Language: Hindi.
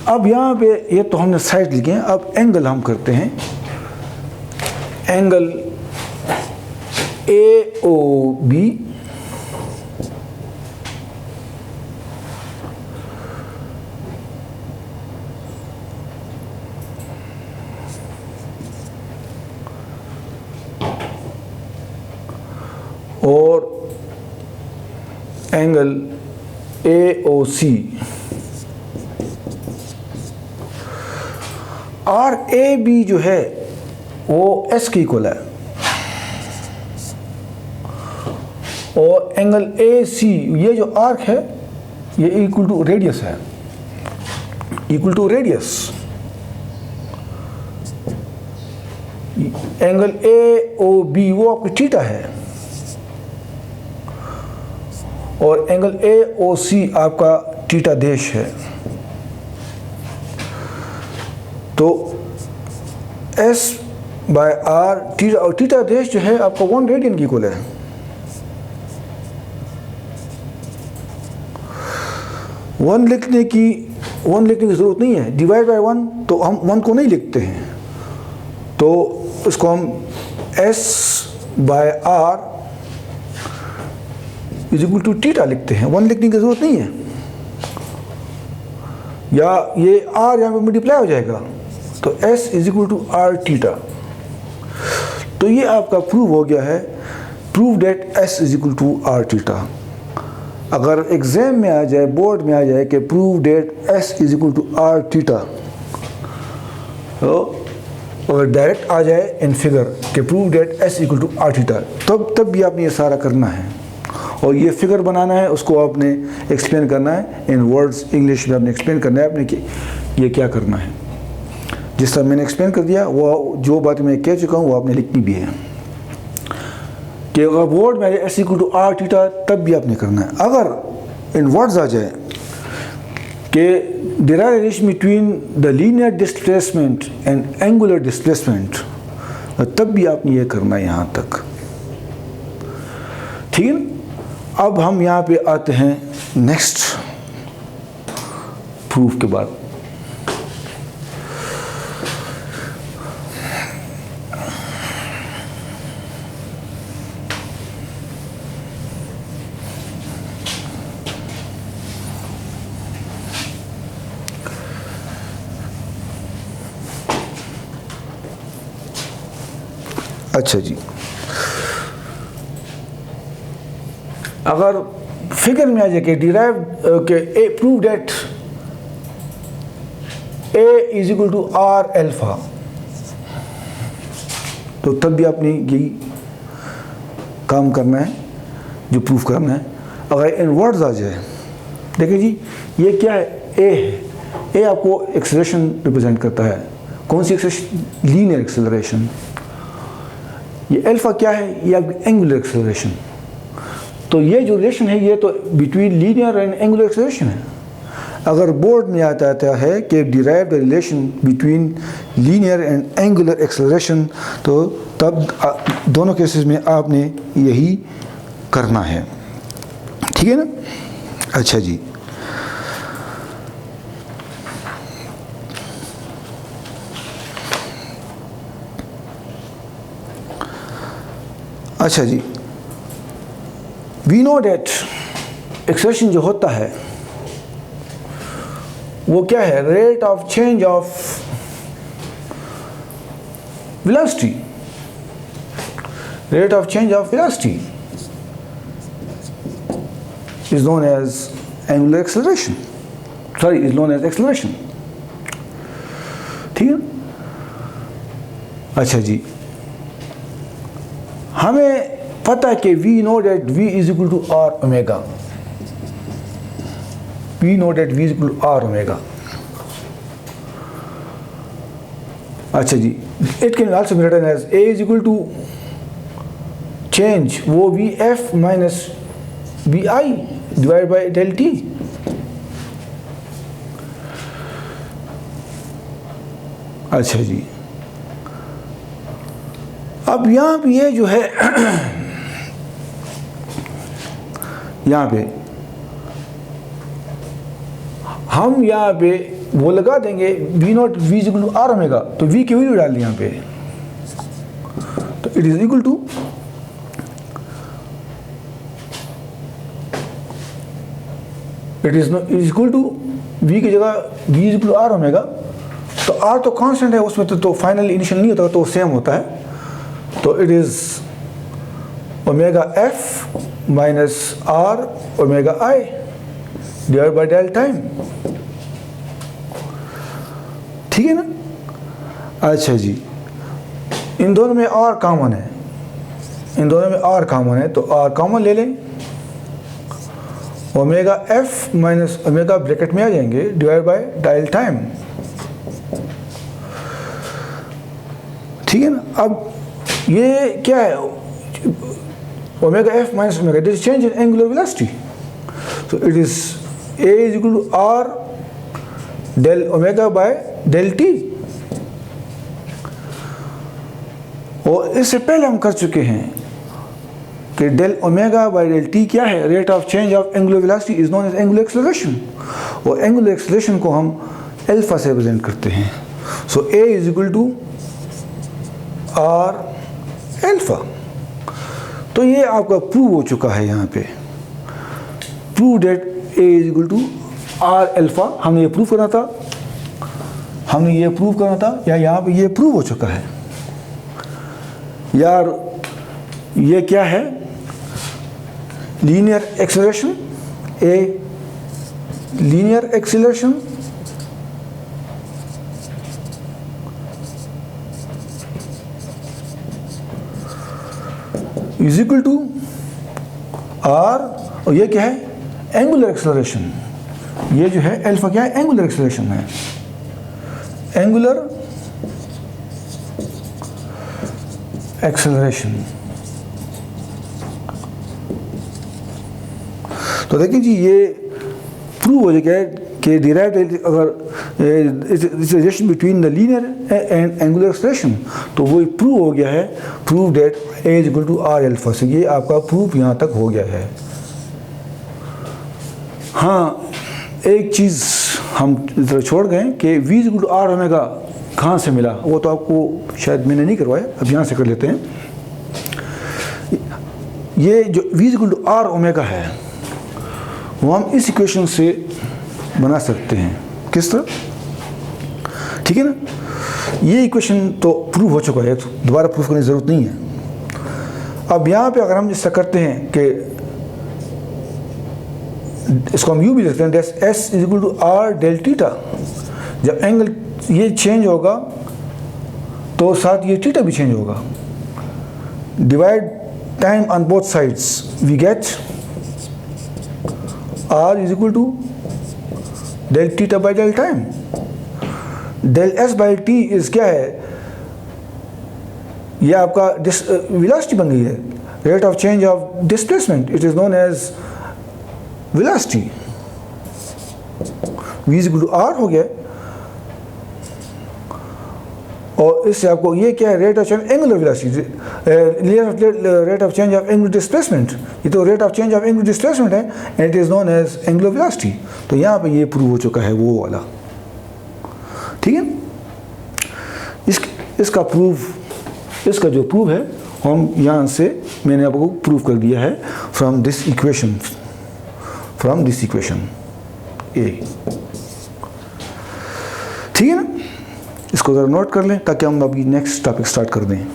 अब यहाँ पे ये तो हमने साइड लिखे हैं, अब एंगल हम करते हैं। एंगल AOB और एंगल AOC। RAB जो है वो S के इक्वल है और एंगल AC, ये जो आर्क है ये इक्वल टू रेडियस है, equal to radius. Angle AOB वो आपका थीटा है और एंगल AOC आपका थीटा देश है। तो S बाय R थीटा, और थीटा देश जो है आपका 1 रेडियन की इक्वल है। वन लिखने की ज़रूरत नहीं है, डिवाइड बाय 1 तो हम 1 को नहीं लिखते हैं, तो इसको हम S by R is equal to theta लिखते हैं, 1 लिखने की ज़रूरत नहीं है। या ये R यहाँ पे मल्टीप्लाई हो जाएगा तो S is equal to R theta. तो ये आपका प्रूव हो गया है, prove that S is equal to R theta. अगर एग्जाम में आ जाए, बोर्ड में आ जाए कि prove that S is equal to R theta, तो अगर डायरेक्ट आ जाए इन फिगर कि prove that S equal to R theta, तब भी आपने ये सारा करना है और ये फिगर बनाना है, उसको आपने एक्सप्लेन करना है इन वर्ड्स, इंग्लिश में आपने एक्सप्लेन करना है आपने कि ये क्या करना है। जिस तरह मैंने एक्सप्लेन कर दिया, वो जो बात मैं कह चुका हूँ वो आपने लिखनी भी है कि अगर वर्ड में S equal to R theta तब भी आपने करना है। अगर इन वर्ड्स आ जाए कि derive relation between the linear displacement and angular displacement, तब भी आपने ये करना है यहाँ तक, ठीक है। अब हम यहाँ पे आते हैं नेक्स्ट प्रूफ के बाद। अच्छा जी, अगर फिगर में आ जाए कि डिराइव के ए prove that A is equal to R alpha, तो तब भी आपने यही काम करना है जो प्रूफ करना है। अगर इन वर्ड्स आ जाए, देखिए जी ये क्या है, A है, A आपको एक्सेलरेशन रिप्रेजेंट करता है। कौन सी एक्सेलरेशन? Linear acceleration. ये अल्फा क्या है? ये आपकी एंगुलर एक्सेलरेशन। तो ये जो रिलेशन है ये तो between linear and angular acceleration है। अगर बोर्ड में आता है कि derive the relation between linear and angular acceleration, तो तब दोनों केसेस में आपने यही करना है, ठीक है ना। अच्छा जी, अच्छा जी, वी नो डेट एक्सेलरेशन जो होता है वो क्या है? Rate of change of velocity, rate of change of velocity is known as angular acceleration, is known as acceleration, ठीक है। अच्छा जी, हमें पता है कि we know that v is equal to r omega, we know that v is equal to r omega. अच्छा जी, it can also be written as a is equal to change वो V F minus V I divide by del T. अच्छा जी, अब यहाँ पे ये जो है यहाँ पे हम यहाँ पे वो लगा देंगे V naught V is equal to are omega, तो वी की वैल्यू डाल दी यहाँ पे, तो it is equal to equal to V की जगह V is equal to are omega, तो आर तो कांस्टेंट है उसमें, तो फाइनल इनिशियल नहीं होता, तो सेम होता है, तो it is omega F minus R omega I divide by del time. ठीक है ना? अच्छा जी, इन दोनों में आर कॉमन है, इन दोनों में आर कॉमन है, तो आर कॉमन ले लें, omega F minus omega bracket में आ जाएंगे डिवाइड बाय डेल टाइम। ठीक है ना? अब ये क्या है, omega F minus omega, this is change in angular velocity, so it is a is equal to r del omega by del t। और इससे पहले हम कर चुके हैं कि del omega by del t क्या है, rate of change of angular velocity is known as angular acceleration, और एंगुलर एक्सेलरेशन को हम अल्फा से रिप्रेजेंट करते हैं। So a is equal to r alpha. तो ये आपका प्रूव हो चुका है, यहाँ पे prove that a is equal to r alpha. हमने ये प्रूव करना था, हमने ये प्रूव करना था, या यहाँ पे ये प्रूव हो चुका है। यार ये क्या है, linear acceleration, a linear acceleration is equal to r, और ये क्या है, एंगुलर एक्सेलरेशन। ये जो है अल्फा क्या है, एंगुलर एक्सेलरेशन है, एंगुलर एक्सेलरेशन। तो देखिए जी, ये प्रूव हो गया है कि डिराइव्ड अगर relation between the linear and angular acceleration, तो वो प्रूव हो गया है, prove that a is equal to r alpha से। ये आपका प्रूफ यहाँ तक हो गया है। हाँ, एक चीज़ हम इधर छोड़ गए कि v is equal to are omega कहाँ से मिला, वो तो आपको शायद मैंने नहीं करवाया, अब यहाँ से कर लेते हैं। ये जो v is equal to are omega है, वो हम इस इक्वेशन से बना सकते हैं। किस तरह? ठीक है ना? ये इक्वेशन तो प्रूव हो चुका है, तो दोबारा प्रूफ करने की ज़रूरत नहीं है। अब यहाँ पे अगर हम इससे करते हैं कि इसको हम यूँ भी लिखते हैं, s is equal to r del theta. जब एंगल ये चेंज होगा तो साथ ये टीटा भी चेंज होगा। Divide time on both sides, we get r is equal to del theta by del time. Del s by t is क्या है, ये आपका वेलोसिटी बन गई है, rate of change of displacement, it is known as velocity. v is equal to r हो गया, और इससे आपको ये क्या है, rate of change angular velocity, rate of change of angular displacement, ये तो rate of change of angular displacement है, and it is known as angular velocity. तो यहाँ पे ये प्रूव हो चुका है वो वाला। ठीक है, इसका प्रूफ, इसका जो प्रूफ है हम यहाँ से मैंने आपको प्रूव कर दिया है from this equation, from this equation ए। ठीक है ना? इसको ज़रा नोट कर लें ताकि हम अभी नेक्स्ट टॉपिक स्टार्ट कर दें।